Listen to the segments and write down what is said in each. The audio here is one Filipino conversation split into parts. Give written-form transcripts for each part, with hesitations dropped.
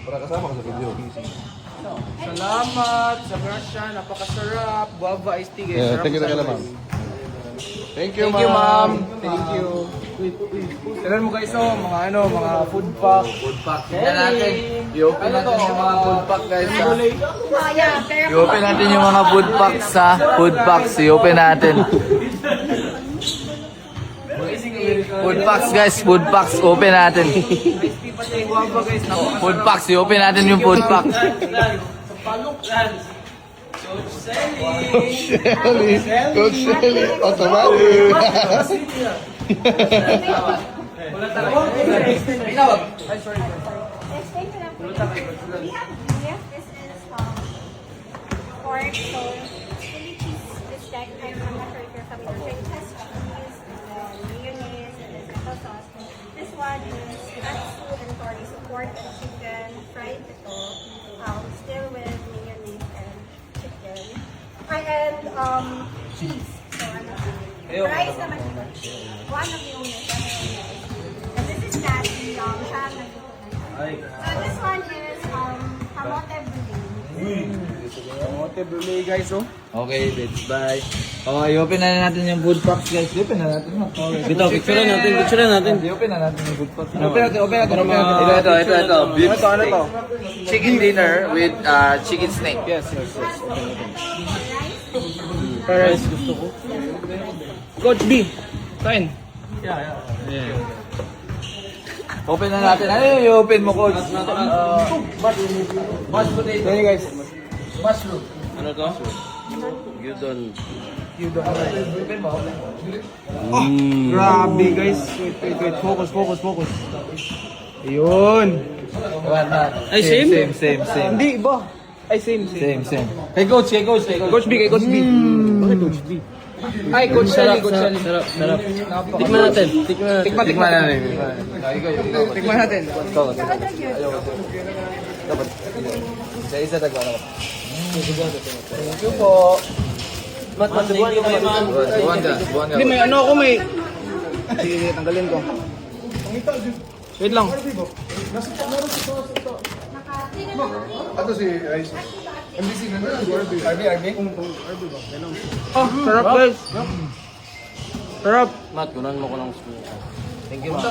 Para kasama ka sa video. Salamat sa grasya, napakasarap. Guava iced tea, guys. Yeah, Sarap thank you, sa ma'am. guys. Thank you, Thank you, ma'am. Thank you. Tignan mo guys, oh, mga mga food pack. Food pack. Tingnan natin. I-open natin yung mga food pack guys. I-open natin yung mga food packs sa food packs. I-open natin. Food packs guys. Food packs. Open natin. Guava guys. Food packs. I-open natin yung food pack. Coach Shelly, automatic. Yes, this is pork, so chili cheese bistec. I'm not sure if you're familiar. It has cheese, and then mayonnaise, and then tomato sauce. This one is katsu and tori, so pork and chicken, fried ito, still with mayonnaise and chicken. And cheese. So rice naman ito. One of the owners. And this is Natalie, siya ang nagluto na siya. So this one is kamote brulee. Kamote brulee guys, oh. Okay, let's bye. Okay, i-open na natin yung food packs guys. I-open na natin. Bito, picture natin. I-open na natin yung food packs. Open natin. Ito. Beef Ano to? chicken dinner with chicken snake. Yes. Rice gusto ko. Coach B, kain. Open na natin. Ano yung i-open mo, coach? Mashed potato. Yan guys. Mushroom. Ano to? Gyudon. Open mo. Grabe guys. Wait. Focus. Ayun. Ay, same? Same. Hindi, iba. Ay, same. Same. Kay coach. Coach B. Bakit Coach B? Ay, Coach Shelly. Sarap. Tikman natin. Tikman na rin. Tikman natin. Dapat. Isa tagwa na. Thank you po. Subuhan ka naman. Buwan ka. Hindi, may ano ako, may... Sige, tanggalin ko. Wait lang. Ato si Rice. MBC na na. RB. Oh, sarap guys. Sarap. Mat, kunan mo ko ng spoon. Thank you, ma'am.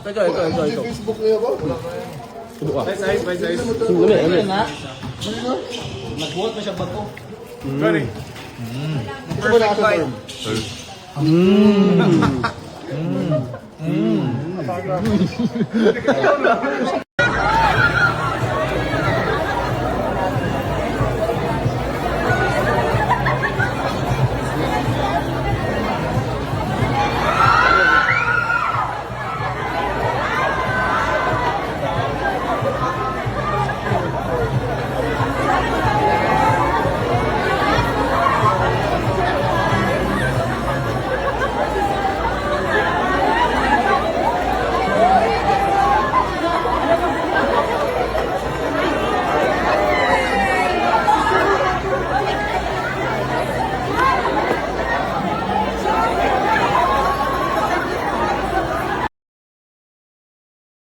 Ito. Facebook niya ba? Nagbuhat na siya bato. Gani. Perfect bite.